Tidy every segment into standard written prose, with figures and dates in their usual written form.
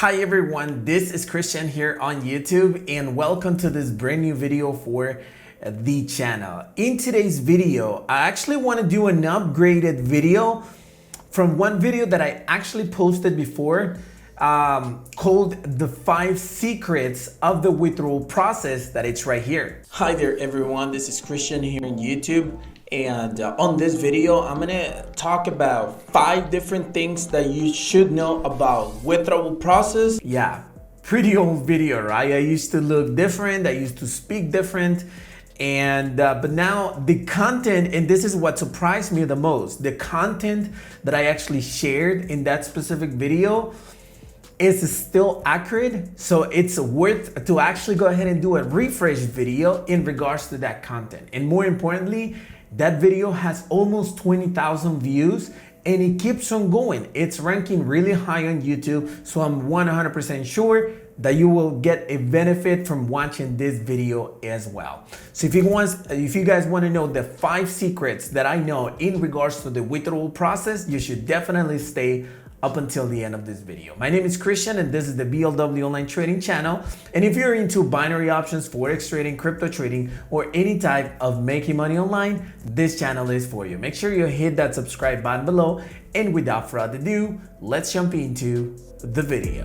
Hi everyone, this is Christian here on YouTube and welcome to this brand new video for the channel. In today's video, I actually want to do an upgraded video from one video that I actually posted before called the 5 secrets of the withdrawal process that it's right here. Hi there everyone, this is Christian here on YouTube. And on this video, I'm gonna talk about 5 different things that you should know about withdrawal process. Yeah, pretty old video, right? I used to look different, I used to speak different, and but now the content, and this is what surprised me the most, the content that I actually shared in that specific video is still accurate. So it's worth to actually go ahead and do a refresh video in regards to that content. And more importantly, that video has almost 20,000 views and it keeps on going. It's ranking really high on YouTube. So I'm 100% sure that you will get a benefit from watching this video as well. So if you guys want to know the 5 secrets that I know in regards to the withdrawal process, you should definitely stay up until the end of this video. My name is Christian and this is the BLW Online Trading channel. And if you're into binary options, forex trading, crypto trading, or any type of making money online, this channel is for you. Make sure you hit that subscribe button below. And without further ado, let's jump into the video.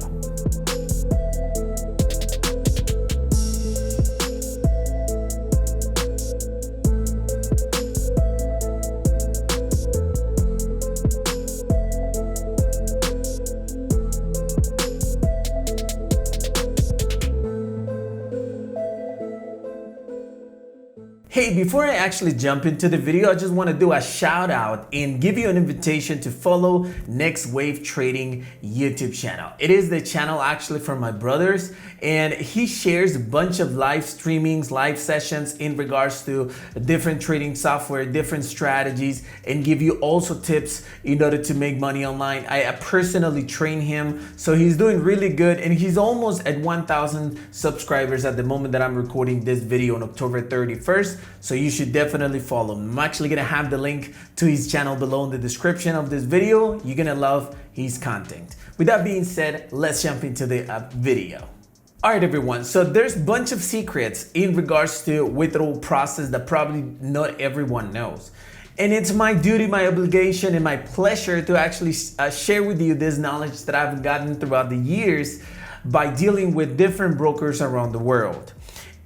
Hey, before I actually jump into the video, I just want to do a shout out and give you an invitation to follow Next Wave Trading YouTube channel. It is the channel actually for my brothers, and he shares a bunch of live streamings, live sessions in regards to different trading software, different strategies, and give you also tips in order to make money online. I personally train him, so he's doing really good, and he's almost at 1,000 subscribers at the moment that I'm recording this video on October 31st. So you should definitely follow him. I'm actually gonna have the link to his channel below in the description of this video. You're gonna love his content. With that being said, let's jump into the video. All right, everyone. So there's a bunch of secrets in regards to withdrawal process that probably not everyone knows. And it's my duty, my obligation, and my pleasure to actually share with you this knowledge that I've gotten throughout the years by dealing with different brokers around the world.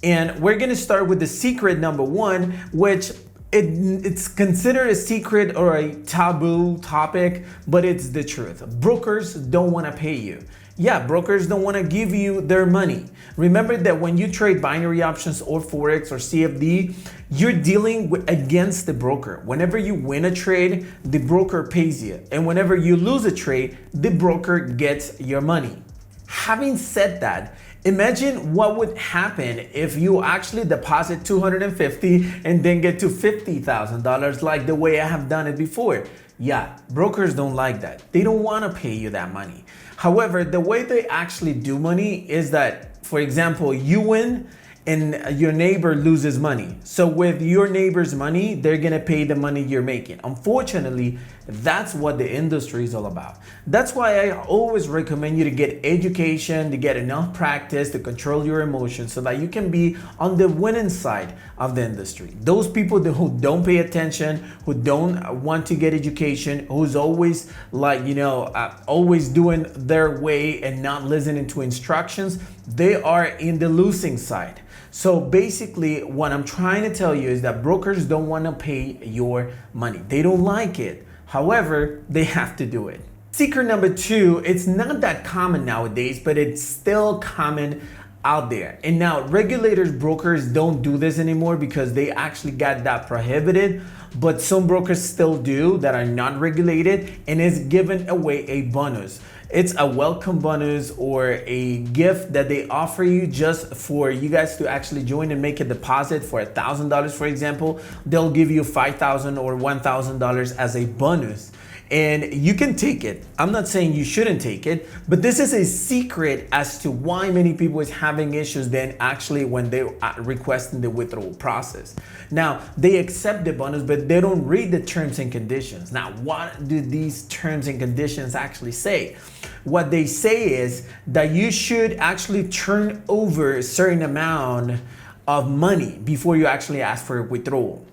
And we're gonna start with the secret number 1, which it's considered a secret or a taboo topic, but it's the truth. Brokers don't wanna pay you. Yeah, brokers don't wanna give you their money. Remember that when you trade binary options or Forex or CFD, you're dealing against the broker. Whenever you win a trade, the broker pays you. And whenever you lose a trade, the broker gets your money. Having said that, imagine what would happen if you actually deposit $250 and then get to $50,000 like the way I have done it before. Yeah, brokers don't like that. They don't want to pay you that money. However, the way they actually do money is that, for example, you win and your neighbor loses money. So with your neighbor's money, they're gonna pay the money you're making. Unfortunately, that's what the industry is all about. That's why I always recommend you to get education, to get enough practice, to control your emotions so that you can be on the winning side of the industry. Those people who don't pay attention, who don't want to get education, who's always always doing their way and not listening to instructions, they are in the losing side. So basically what I'm trying to tell you is that brokers don't want to pay your money. They don't like it. However, they have to do it. Secret number 2, it's not that common nowadays, but it's still common out there. And now regulators, brokers don't do this anymore because they actually got that prohibited, but some brokers still do that are not regulated, and it's giving away a bonus. It's a welcome bonus or a gift that they offer you just for you guys to actually join and make a deposit for $1,000, for example. They'll give you $5,000 or $1,000 as a bonus. and you can take it. I'm not saying you shouldn't take it, but this is a secret as to why many people is having issues then actually when they requesting the withdrawal process. Now, they accept the bonus, but they don't read the terms and conditions. Now, what do these terms and conditions actually say? What they say is that you should actually turn over a certain amount of money before you actually ask for a withdrawal.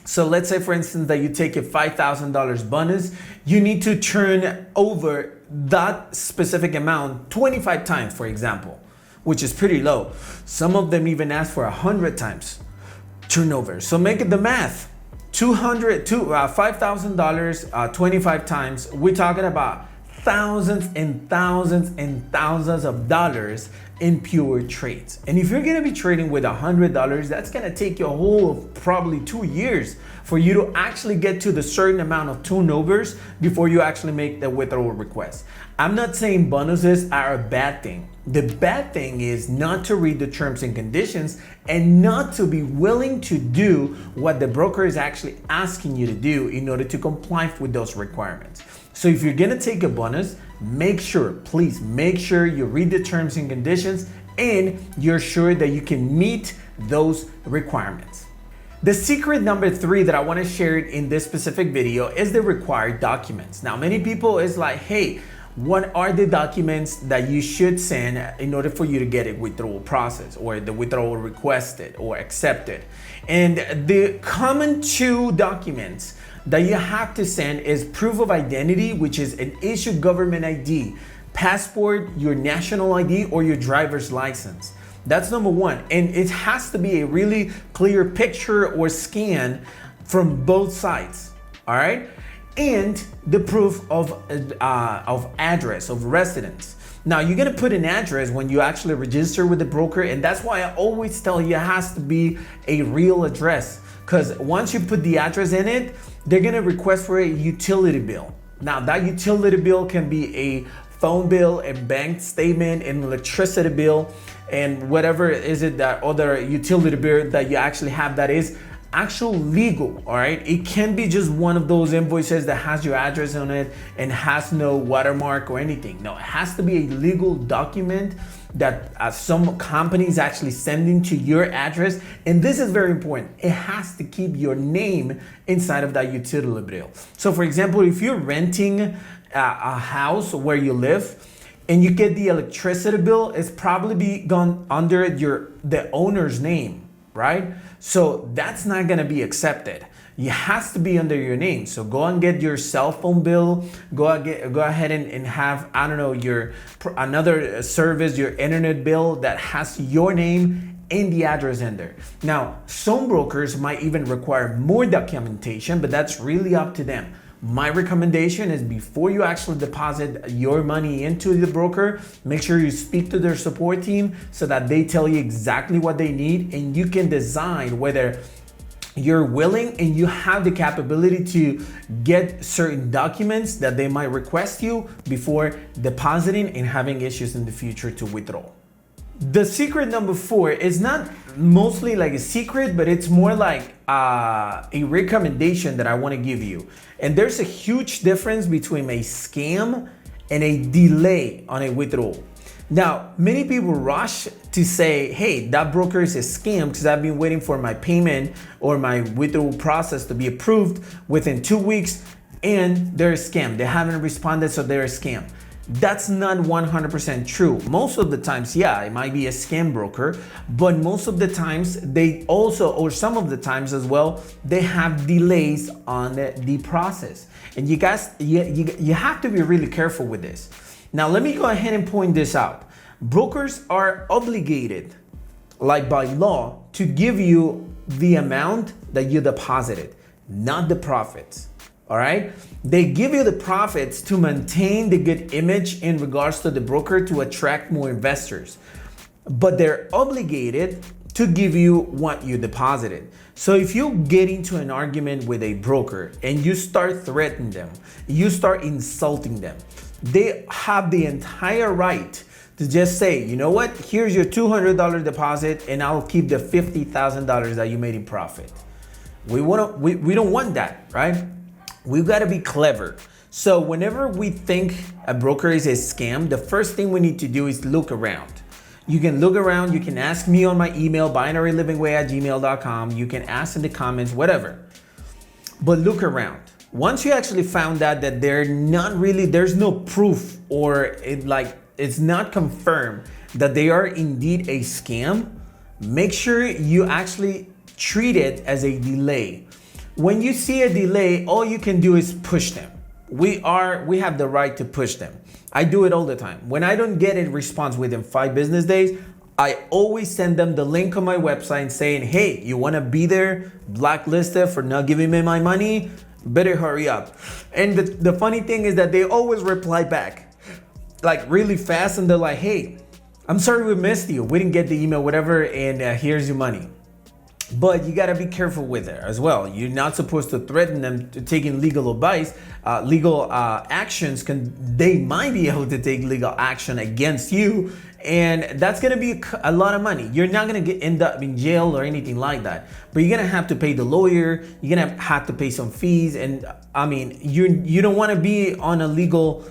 So let's say, for instance, that you take a $5,000 bonus, you need to turn over that specific amount 25 times, for example, which is pretty low. Some of them even ask for 100 times turnover. So make it the math. $5,000, 25 times. We're talking about thousands and thousands and thousands of dollars in pure trades. And if you're gonna be trading with $100, that's gonna take you a whole probably 2 years for you to actually get to the certain amount of turnovers before you actually make the withdrawal request. I'm not saying bonuses are a bad thing. The bad thing is not to read the terms and conditions and not to be willing to do what the broker is actually asking you to do in order to comply with those requirements. So if you're gonna take a bonus, please make sure you read the terms and conditions and you're sure that you can meet those requirements. The secret number 3 that I wanna share in this specific video is the required documents. Now, many people is like, hey, what are the documents that you should send in order for you to get a withdrawal process or the withdrawal requested or accepted? And the common 2 documents that you have to send is proof of identity, which is an issued government ID, passport, your national ID, or your driver's license. That's number 1. And it has to be a really clear picture or scan from both sides, all right? And the proof of address, of residence. Now, you're gonna put an address when you actually register with the broker, and that's why I always tell you it has to be a real address. Because once you put the address in it, they're gonna request for a utility bill. Now, that utility bill can be a phone bill, a bank statement, an electricity bill, and whatever is it that other utility bill that you actually have that is actual legal, all right? It can't be just one of those invoices that has your address on it and has no watermark or anything. No, it has to be a legal document that some companies actually sending to your address. And this is very important. It has to keep your name inside of that utility bill. So for example, if you're renting a house where you live and you get the electricity bill, it's probably gone under the owner's name, right? So that's not gonna be accepted. It has to be under your name. So go and get your cell phone bill. Go ahead and have, I don't know, another service, your internet bill that has your name and the address in there. Now, some brokers might even require more documentation, but that's really up to them. My recommendation is before you actually deposit your money into the broker, make sure you speak to their support team so that they tell you exactly what they need and you can decide whether you're willing and you have the capability to get certain documents that they might request you before depositing and having issues in the future to withdraw. The secret number 4 is not mostly like a secret, but it's more like a recommendation that I want to give you. And there's a huge difference between a scam and a delay on a withdrawal. Now, many people rush to say, hey, that broker is a scam because I've been waiting for my payment or my withdrawal process to be approved within 2 weeks and they're a scam. They haven't responded, so they're a scam. That's not 100% true. Most of the times, yeah, it might be a scam broker, but most of the times they also, or some of the times as well, they have delays on the process. And you guys, you have to be really careful with this. Now, let me go ahead and point this out. Brokers are obligated, like by law, to give you the amount that you deposited, not the profits. All right. They give you the profits to maintain the good image in regards to the broker to attract more investors, but they're obligated to give you what you deposited. So if you get into an argument with a broker and you start threatening them, you start insulting them, they have the entire right to just say, you know what, here's your $200 deposit and I'll keep the $50,000 that you made in profit. We don't want that, right? We've got to be clever. So whenever we think a broker is a scam, the first thing we need to do is look around. You can look around, you can ask me on my email, binarylivingway@gmail.com. You can ask in the comments, whatever. But look around. Once you actually found out that there's no proof, or it's not confirmed that they are indeed a scam, make sure you actually treat it as a delay. When you see a delay, all you can do is push them. We have the right to push them. I do it all the time. When I don't get a response within 5 business days, I always send them the link on my website saying, hey, you wanna be there, blacklisted for not giving me my money? Better hurry up. And the funny thing is that they always reply back like really fast, and they're like, hey, I'm sorry we missed you. We didn't get the email, whatever, and here's your money. But you gotta be careful with it as well. You're not supposed to threaten them to taking legal advice, legal actions. They might be able to take legal action against you, and that's gonna be a lot of money. You're not gonna end up in jail or anything like that, but you're gonna have to pay the lawyer. You're gonna have to pay some fees, and I mean, you don't want to be on a legal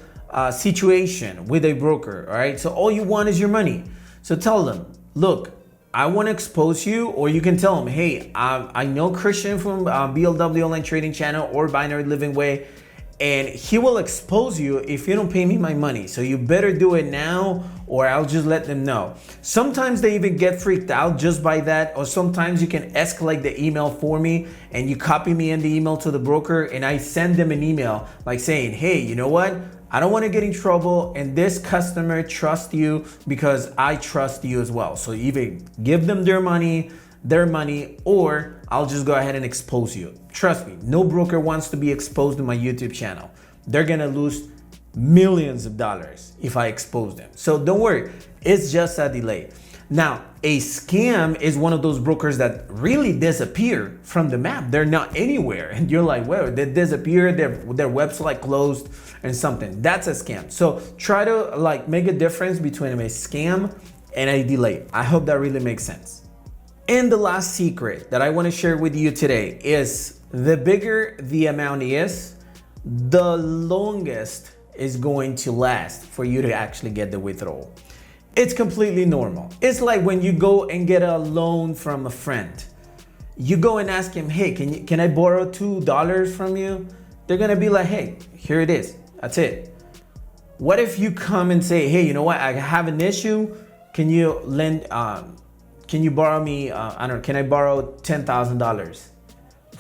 situation with a broker. All right, so all you want is your money. So tell them, look, I want to expose you, or you can tell them, hey, I know Christian from BLW Online Trading Channel or Binary Living Way, and he will expose you if you don't pay me my money. So you better do it now, or I'll just let them know. Sometimes they even get freaked out just by that, or sometimes you can escalate the email for me and you copy me in the email to the broker, and I send them an email like saying, hey, you know what? I don't want to get in trouble, and this customer trusts you because I trust you as well. So either give them their money, or I'll just go ahead and expose you. Trust me, no broker wants to be exposed to my YouTube channel. They're gonna lose millions of dollars if I expose them. So don't worry, it's just a delay. Now, a scam is one of those brokers that really disappear from the map. They're not anywhere, and you're like, well, they disappeared, their website closed and something. That's a scam. So try to make a difference between a scam and a delay. I hope that really makes sense. And the last secret that I want to share with you today is the bigger the amount is, the longest is going to last for you to actually get the withdrawal. It's completely normal. It's like when you go and get a loan from a friend. You go and ask him, hey, can I borrow $2 from you? They're gonna be like, hey, here it is. That's it. What if you come and say, hey, you know what? I have an issue. Can you borrow me, can I borrow $10,000?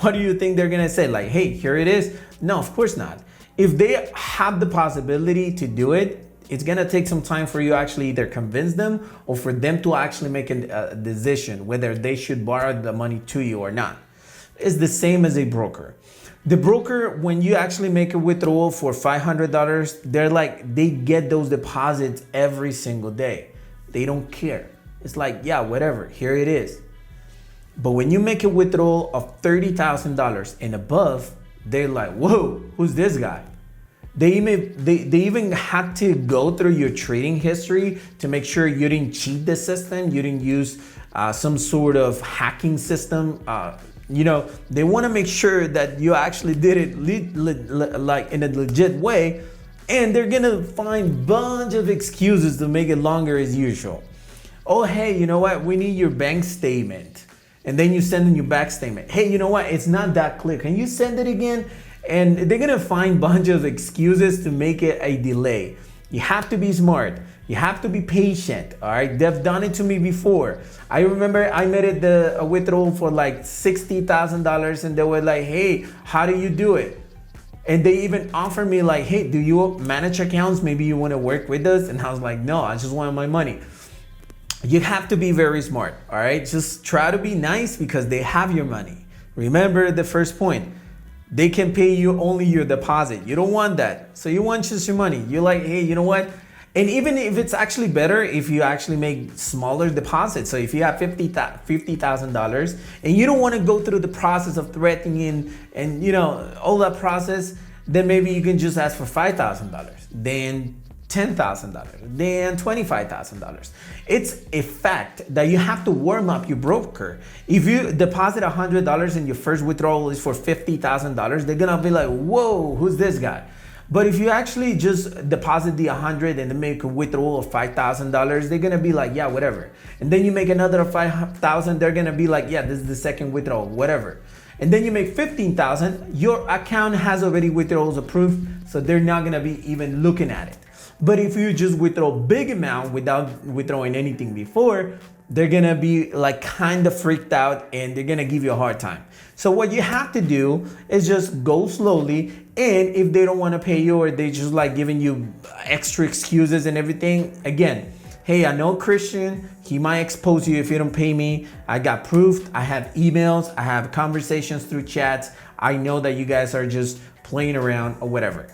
What do you think they're gonna say? Like, hey, here it is? No, of course not. If they have the possibility to do it, it's gonna take some time for you actually either convince them or for them to actually make a decision whether they should borrow the money to you or not. It's the same as a broker. The broker, when you actually make a withdrawal for $500, they get those deposits every single day. They don't care. It's like, yeah, whatever, here it is. But when you make a withdrawal of $30,000 and above, they're like, whoa, who's this guy? They even had to go through your trading history to make sure you didn't cheat the system, you didn't use some sort of hacking system. They want to make sure that you actually did it in a legit way, and they're gonna find a bunch of excuses to make it longer as usual. Oh, hey, you know what? We need your bank statement. And then you send in your back statement. Hey, you know what? It's not that clear. Can you send it again? And they're gonna find a bunch of excuses to make it a delay. You have to be smart. You have to be patient, all right? They've done it to me before. I remember I made a withdrawal for like $60,000, and they were like, hey, how do you do it? And they even offered me like, hey, do you manage accounts? Maybe you wanna work with us? And I was like, no, I just want my money. You have to be very smart, all right? Just try to be nice because they have your money. Remember the first point. They can pay you only your deposit. You don't want that. So you want just your money. You're like, hey, you know what? And even if it's actually better if you actually make smaller deposits. So if you have $50,000 and you don't want to go through the process of threatening and all that process, then maybe you can just ask for $5,000, then $10,000, then $25,000. It's a fact that you have to warm up your broker. If you deposit $100 and your first withdrawal is for $50,000, they're gonna be like, whoa, who's this guy? But if you actually just deposit the 100 and then make a withdrawal of $5,000, they're gonna be like, yeah, whatever. And then you make another 5,000, they're gonna be like, yeah, this is the second withdrawal, whatever. And then you make 15,000, your account has already withdrawals approved, so they're not gonna be even looking at it. But if you just withdraw big amount without withdrawing anything before, they're gonna be like kind of freaked out and they're gonna give you a hard time. So what you have to do is just go slowly, and if they don't wanna pay you or they just like giving you extra excuses and everything, again, hey, I know Christian, he might expose you if you don't pay me. I got proof, I have emails, I have conversations through chats. I know that you guys are just playing around or whatever.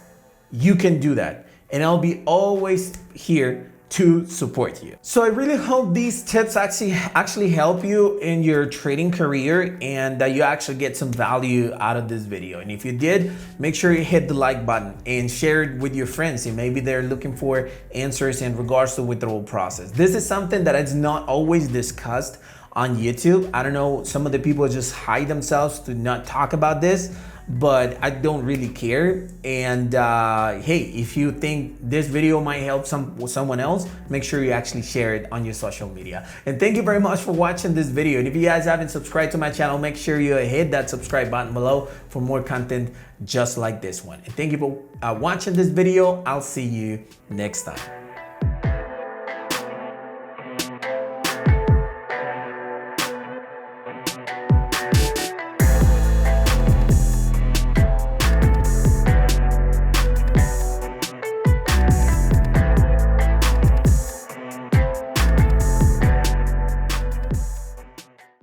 You can do that, and I'll be always here to support you. So I really hope these tips actually help you in your trading career and that you actually get some value out of this video. And if you did, make sure you hit the like button and share it with your friends, and maybe they're looking for answers in regards to withdrawal process. This is something that is not always discussed on YouTube. I don't know, some of the people just hide themselves to not talk about this, but I don't really care. And hey, if you think this video might help someone else, make sure you actually share it on your social media. And thank you very much for watching this video. And if you guys haven't subscribed to my channel, make sure you hit that subscribe button below for more content just like this one. And thank you for watching this video. I'll see you next time.